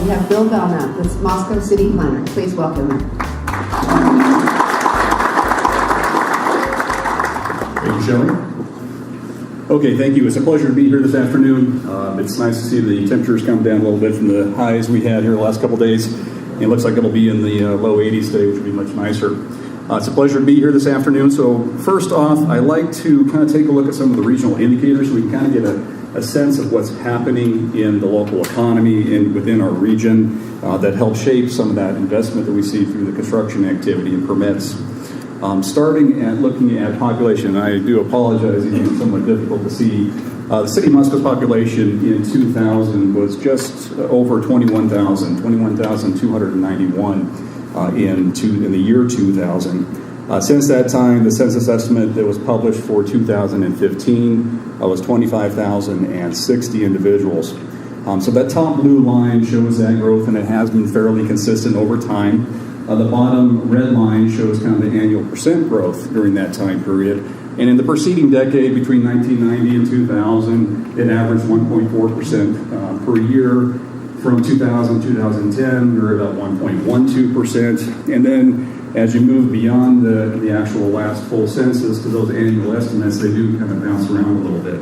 we have Bill Belknap, the Moscow City Planner. Please welcome him. Thank you, Shelley. Okay, thank you. It's a pleasure to be here this afternoon. It's nice to see the temperatures come down a little bit from the highs we had here the last couple of days. It looks like it'll be in the low 80s today, which will be much nicer. It's a pleasure to be here this afternoon. So first off, I like to kind of take a look at some of the regional indicators so we can kind of get a sense of what's happening in the local economy and within our region that helps shape some of that investment that we see through the construction activity and permits. Starting at looking at population, I do apologize, it's somewhat difficult to see. The city of Moscow's population in 2000 was just over 21,291 in the year 2000. Since that time, the census estimate that was published for 2015 was 25,060 individuals. So that top blue line shows that growth, and it has been fairly consistent over time. The bottom red line shows kind of the annual percent growth during that time period. And in the preceding decade, between 1990 and 2000, it averaged 1.4% per year. From 2000 to 2010, we were about 1.12%. And then as you move beyond the actual last full census to those annual estimates, they do kind of bounce around a little bit.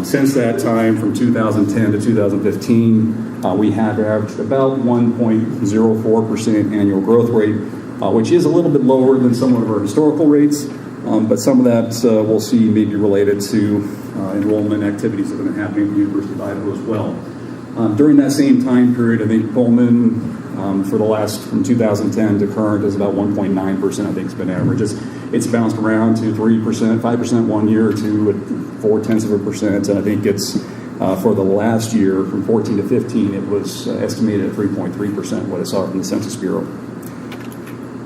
Since that time, from 2010 to 2015, we have averaged about 1.04% annual growth rate, which is a little bit lower than some of our historical rates, but some of that we'll see may be related to enrollment activities that have been happening at the University of Idaho as well. During that same time period, I think Pullman, for the last, from 2010 to current, is about 1.9%, I think it's been average. It's bounced around to 3%, 5% one year to 0.4%, and I think it's, for the last year, from 14 to 15, it was estimated at 3.3%, what I saw from the Census Bureau.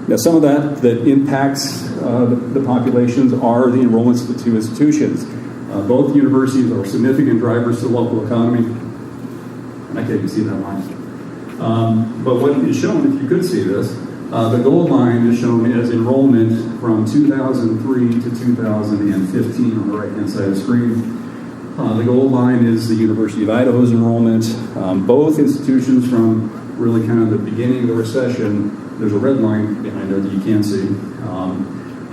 Now, some of that impacts the populations are the enrollments to two institutions. Both universities are significant drivers to the local economy. I can't even see that line. But what is shown, if you could see this, the gold line is shown as enrollment from 2003 to 2015 on the right-hand side of the screen. The gold line is the University of Idaho's enrollment. Both institutions from really kind of the beginning of the recession, there's a red line behind there that you can't see.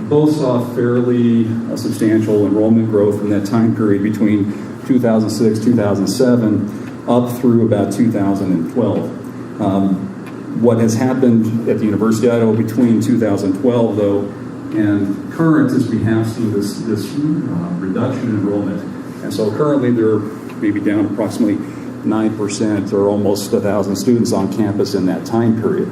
Both saw fairly substantial enrollment growth in that time period between 2006, 2007, up through about 2012. What has happened at the University of Idaho between 2012, though, and current is we have seen this reduction in enrollment. And so currently they're maybe down approximately 9% or almost 1,000 students on campus in that time period.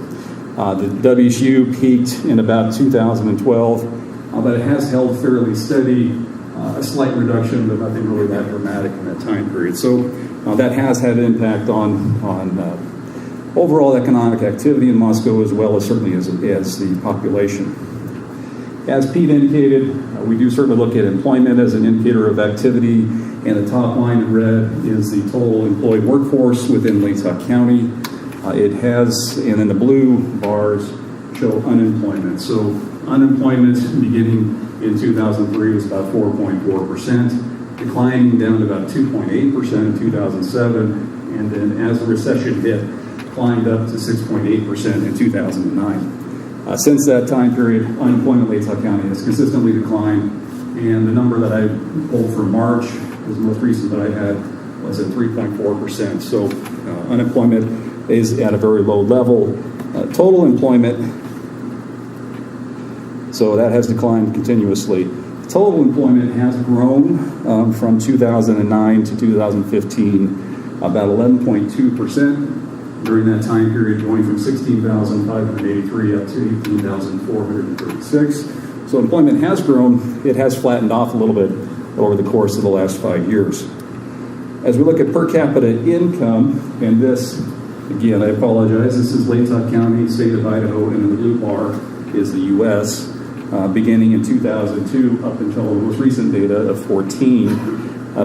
The WSU peaked in about 2012, but it has held fairly steady, a slight reduction, but nothing really that dramatic in that time period. So that has had an impact on overall economic activity in Moscow, as well as certainly as the population. As Pete indicated, we do certainly look at employment as an indicator of activity, and the top line in red is the total employed workforce within Latah County. It has, and then the blue bars show unemployment. So unemployment beginning in 2003 was about 4.4%, declining down to about 2.8% in 2007, and then as the recession hit, climbed up to 6.8% in 2009. Since that time period, unemployment in Latah County has consistently declined, and the number that I pulled for March, was the most recent that I had, was at 3.4%. So unemployment is at a very low level. Total employment, so that has declined continuously. Total employment has grown from 2009 to 2015, about 11.2%. During that time period, going from 16,583 up to 18,436. So employment has grown. It has flattened off a little bit over the course of the last 5 years. As we look at per capita income, and this, again, I apologize, this is Latah County, state of Idaho, and in the blue bar is the U.S., beginning in 2002 up until the most recent data of 14.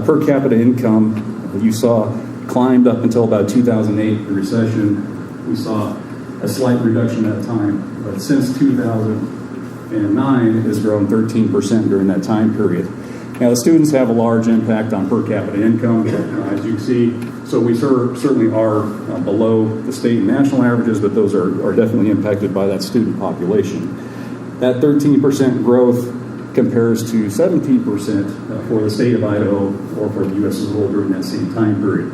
Per capita income, you saw climbed up until about 2008, the recession. We saw a slight reduction at that time, but since 2009, it has grown 13% during that time period. Now, the students have a large impact on per capita income. As you can see, So we certainly are below the state and national averages, but those are definitely impacted by that student population. That 13% growth compares to 17% for the state of Idaho or for the U.S. as a whole during that same time period.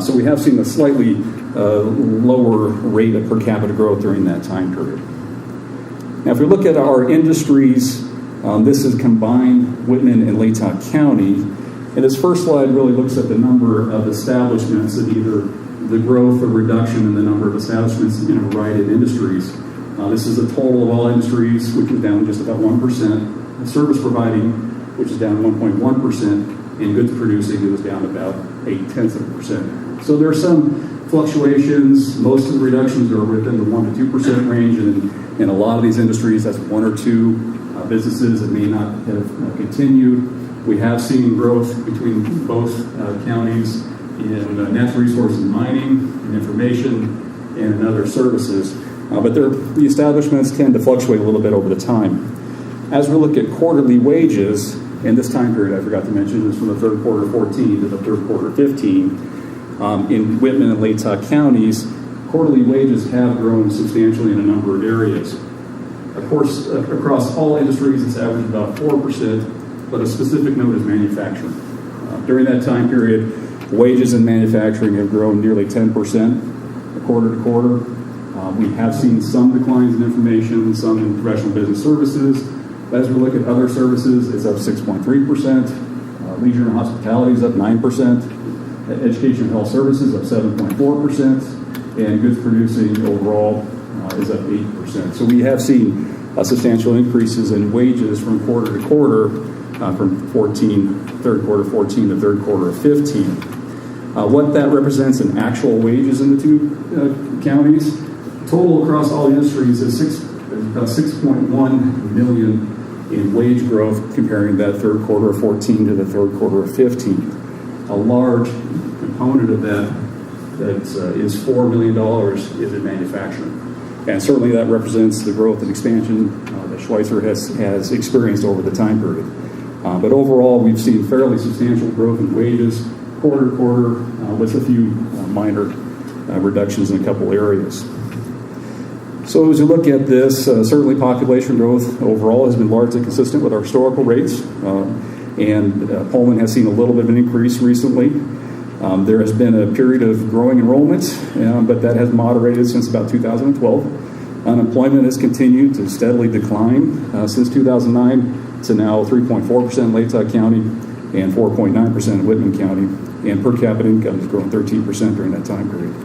So we have seen a slightly lower rate of per capita growth during that time period. Now, if we look at our industries, this is combined Whitman and Latah County. And this first slide really looks at the number of establishments and either the growth or reduction in the number of establishments in a variety of industries. This is the total of all industries, which is down just about 1%. Service providing, which is down 1.1%, and goods producing, it was down about 0.8%. So there are some fluctuations. Most of the reductions are within the 1 to 2% range, and in a lot of these industries, that's one or two businesses that may not have continued. We have seen growth between both counties in natural resources and mining, and information, and in other services. But the establishments tend to fluctuate a little bit over the time. As we look at quarterly wages, in this time period, I forgot to mention, is from the third quarter of 14 to the third quarter of 15. In Whitman and Latah counties, quarterly wages have grown substantially in a number of areas. Of course, across all industries, it's averaged about 4%, but a specific note is manufacturing. During that time period, wages in manufacturing have grown nearly 10% quarter to quarter. We have seen some declines in information, some in professional business services. As we look at other services, it's up 6.3%. Leisure and hospitality is up 9%. Education and health services up 7.4%. And goods producing overall is up 8%. So we have seen substantial increases in wages from quarter to quarter, from third quarter 14 to third quarter of 15. What that represents in actual wages in the two counties, total across all industries is about 6.1 million in wage growth, comparing that third quarter of 14 to the third quarter of 15. A large component of that is $4 million is in manufacturing. And certainly that represents the growth and expansion that Schweitzer has experienced over the time period. But overall, we've seen fairly substantial growth in wages quarter to quarter, with a few minor reductions in a couple areas. So as you look at this, certainly population growth overall has been largely consistent with our historical rates, and Pullman has seen a little bit of an increase recently. There has been a period of growing enrollment, but that has moderated since about 2012. Unemployment has continued to steadily decline since 2009 to now 3.4% in Latah County and 4.9% in Whitman County, and per capita income has grown 13% during that time period.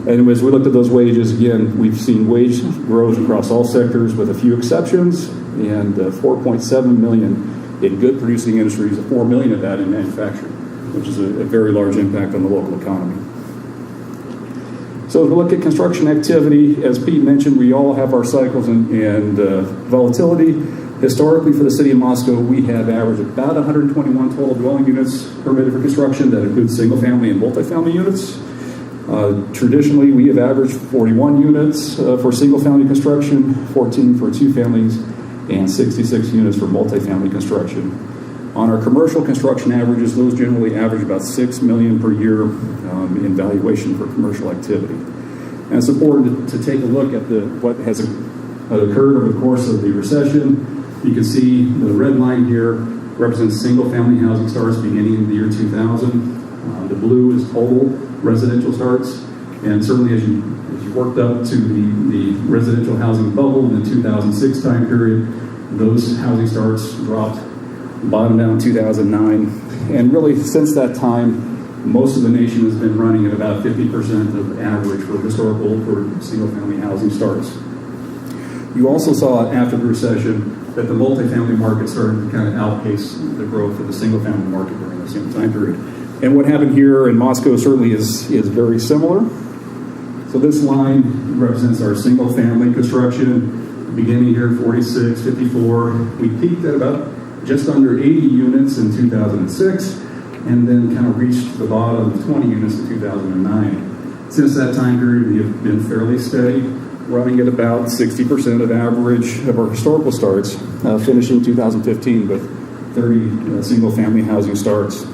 And as we looked at those wages, again, we've seen wage growth across all sectors with a few exceptions, and 4.7 million in good producing industries, 4 million of that in manufacturing, which is a very large impact on the local economy. So as we look at construction activity, as Pete mentioned, we all have our cycles and volatility. Historically, for the city of Moscow, we have averaged about 121 total dwelling units permitted for construction. That includes single-family and multifamily units. Traditionally, we have averaged 41 units for single-family construction, 14 for two families, and 66 units for multifamily construction. On our commercial construction averages, those generally average about $6 million per year in valuation for commercial activity. And it's important to take a look at what has occurred over the course of the recession. You can see the red line here represents single-family housing starts beginning in the year 2000. The blue is total residential starts, and certainly as you worked up to the residential housing bubble in the 2006 time period, those housing starts dropped, bottomed out in 2009, and really since that time, most of the nation has been running at about 50% of average for single-family housing starts. You also saw after the recession that the multifamily market started to kind of outpace the growth of the single-family market during the same time period. And what happened here in Moscow certainly is very similar. So this line represents our single-family construction, beginning here at 46, 54. We peaked at about just under 80 units in 2006, and then kind of reached the bottom of 20 units in 2009. Since that time period, we have been fairly steady, running at about 60% of average of our historical starts, finishing 2015 with 30 single-family housing starts.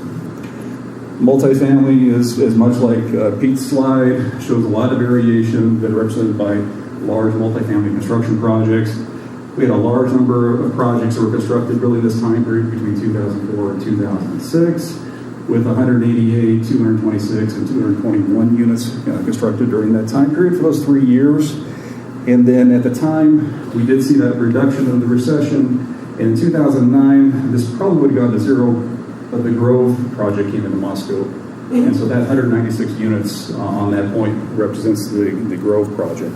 Multifamily is much like Pete's slide, shows a lot of variation that are represented by large multifamily construction projects. We had a large number of projects that were constructed really this time period between 2004 and 2006, with 188, 226, and 221 units constructed during that time period for those 3 years. And then at the time, we did see that reduction of the recession. And in 2009, this probably would have gone to zero, but the Grove project came into Moscow. And so that 196 units on that point represents the Grove project.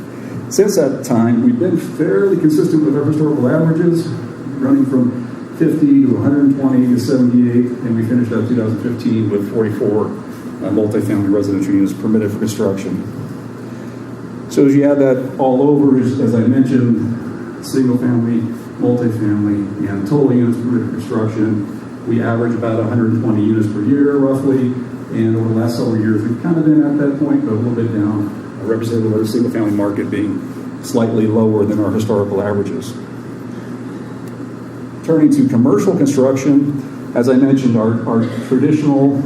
Since that time, we've been fairly consistent with our historical averages, running from 50 to 120 to 78, and we finished out 2015 with 44 multifamily residential units permitted for construction. So as you add that all over, as I mentioned, single family, multifamily, and total units permitted for construction, we average about 120 units per year, roughly. And over the last several years, we've kind of been at that point, but a little bit down, represented by the single family market being slightly lower than our historical averages. Turning to commercial construction, as I mentioned, our traditional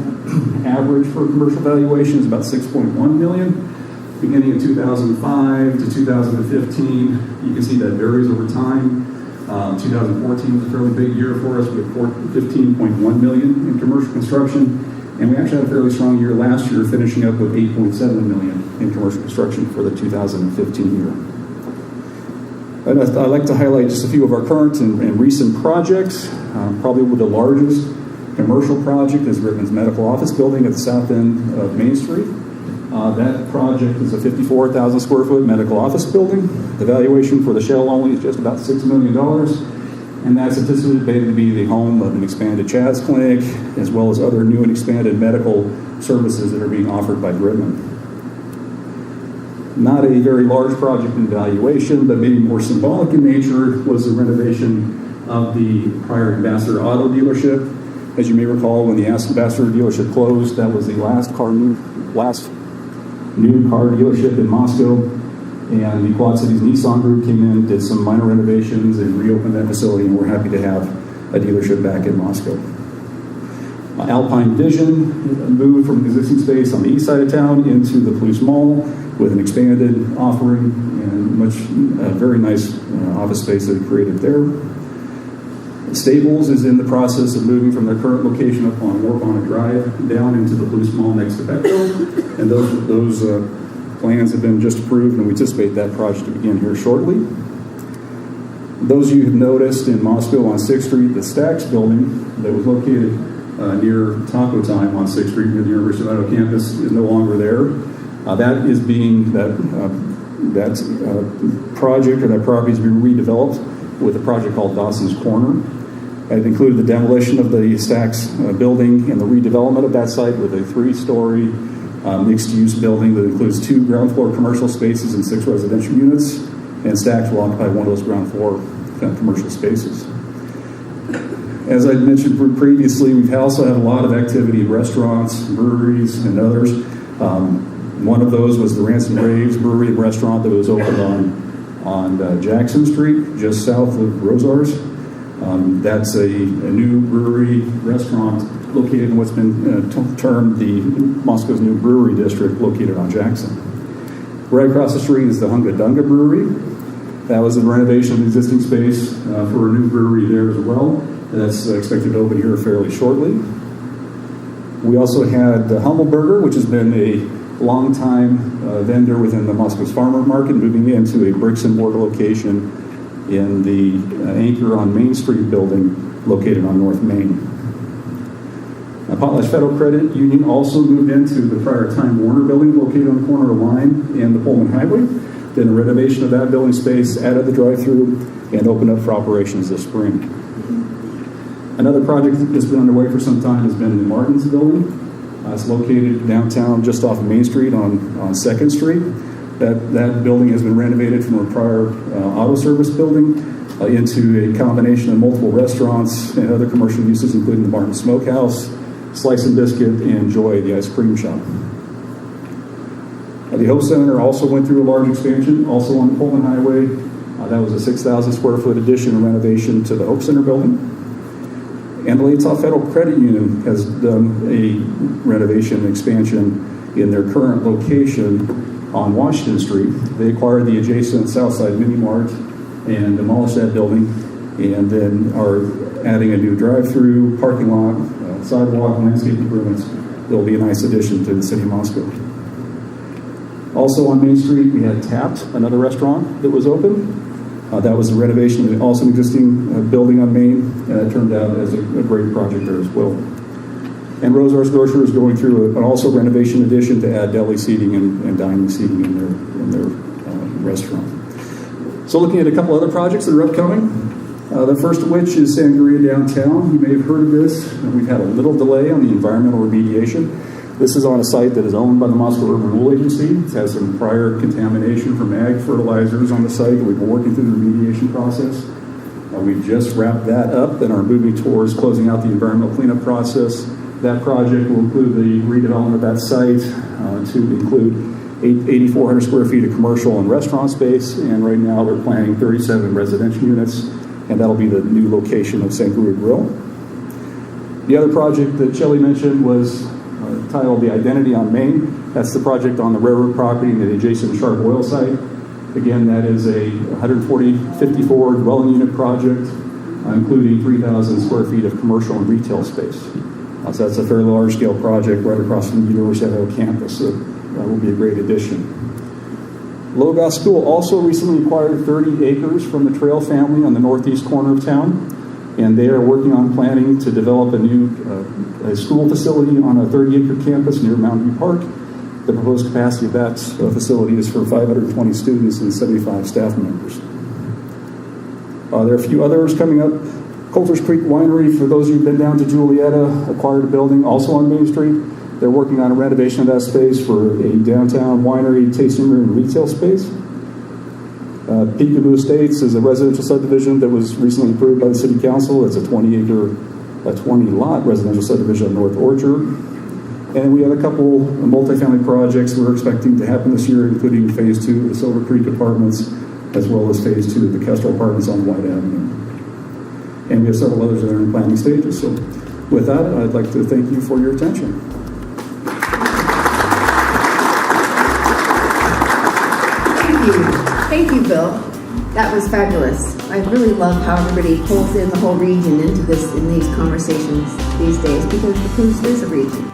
average for commercial valuation is about $6.1 million. Beginning in 2005 to 2015, you can see that varies over time. 2014 was a fairly big year for us with $15.1 million in commercial construction. And we actually had a fairly strong year last year, finishing up with $8.7 million in commercial construction for the 2015 year. And I'd like to highlight just a few of our current and recent projects. Probably the largest commercial project is Rittman's Medical Office Building at the south end of Main Street. That project is a 54,000 square foot medical office building. The valuation for the shell only is just about $6 million. And that's anticipated to be the home of an expanded CHADS clinic, as well as other new and expanded medical services that are being offered by Rittman. Not a very large project in valuation, but maybe more symbolic in nature, was the renovation of the prior Ambassador Auto dealership. As you may recall, when the Ambassador dealership closed, that was the last new car dealership in Moscow. And the Quad Cities Nissan Group came in, did some minor renovations, and reopened that facility, and we're happy to have a dealership back in Moscow. Alpine Vision moved from existing space on the east side of town into the Palouse Mall with an expanded offering and very nice office space that we created there. Staples is in the process of moving from their current location up on Warpana Drive down into the Palouse Mall next to Petco, and those plans have been just approved, and we anticipate that project to begin here shortly. Those of you who have noticed in Moscow on 6th Street, the Stacks building that was located near Taco Time on 6th Street near the University of Idaho campus is no longer there. That project or that property is being redeveloped with a project called Dawson's Corner. It included the demolition of the Stacks building and the redevelopment of that site with a 3-story mixed-use building that includes 2 ground floor commercial spaces and 6 residential units, and Stacks will occupy one of those ground floor commercial spaces. As I mentioned previously, we've also had a lot of activity in restaurants, breweries, and others. One of those was the Ransom Graves Brewery and Restaurant that was opened on Jackson Street, just south of Rosars. That's a new brewery restaurant located in what's been termed the Moscow's new brewery district, located on Jackson. Right across the street is the Hunga Dunga Brewery. That was a renovation of the existing space for a new brewery there as well. That's expected to open here fairly shortly. We also had Humble Burger, which has been a long-time vendor within the Moscow's farmer market, moving into a bricks and mortar location in the Anchor on Main Street building located on North Main. Potlatch Federal Credit Union also moved into the prior Time Warner building located on the corner of Line and the Pullman Highway. Then a renovation of that building space, added the drive-through, and opened up for operations this spring. Another project that's been underway for some time has been the Martins building. It's located downtown just off of Main Street on 2nd Street. That building has been renovated from a prior auto service building into a combination of multiple restaurants and other commercial uses, including the Martin Smokehouse, Slice and Biscuit, and Joy, the ice cream shop. The Hope Center also went through a large expansion, also on the Pullman Highway. That was a 6,000 square foot addition and renovation to the Hope Center building. And the Latah Federal Credit Union has done a renovation and expansion in their current location on Washington Street. They acquired the adjacent Southside Mini Mart and demolished that building, and then are adding a new drive-through, parking lot, sidewalk, landscape improvements. It'll be a nice addition to the city of Moscow. Also on Main Street, we had Tapped, another restaurant that was open. That was a renovation of also an existing building on Main, and it turned out as a great project there as well. And Rosar's Grocer is going through an also renovation addition to add deli seating and dining seating in their restaurant. So looking at a couple other projects that are upcoming, the first of which is Sangria Downtown. You may have heard of this. We've had a little delay on the environmental remediation. This is on a site that is owned by the Moscow Urban Renewal Agency. It has some prior contamination from ag fertilizers on the site. We've been working through the remediation process. We've just wrapped that up and are moving towards closing out the environmental cleanup process. That project will include the redevelopment of that site to include 8,400 square feet of commercial and restaurant space, and right now they're planning 37 residential units, and that'll be the new location of Sangria Grill. The other project that Shelley mentioned was titled The Identity on Main. That's the project on the railroad property and the adjacent Sharp Oil site. Again, that is a 54 dwelling unit project, including 3,000 square feet of commercial and retail space. So that's a fairly large-scale project right across from the University of Idaho campus. So that will be a great addition. Logos School also recently acquired 30 acres from the Trail family on the northeast corner of town, and they are working on planning to develop a new school facility on a 30-acre campus near Mountain View Park. The proposed capacity of that facility is for 520 students and 75 staff members. There are a few others coming up. Coulter's Creek Winery, for those of you who've been down to Julietta, acquired a building also on Main Street. They're working on a renovation of that space for a downtown winery, tasting room, and retail space. Peekaboo Estates is a residential subdivision that was recently approved by the City Council. It's a 20-lot residential subdivision on North Orchard. And we have a couple of multifamily projects we're expecting to happen this year, including Phase 2 of the Silver Creek Apartments, as well as Phase 2 of the Kestrel Apartments on White Avenue. And we have several others that are in planning stages. So with that, I'd like to thank you for your attention. Thank you, Bill. That was fabulous. I really love how everybody pulls in the whole region into these conversations these days, because the Coast is a region.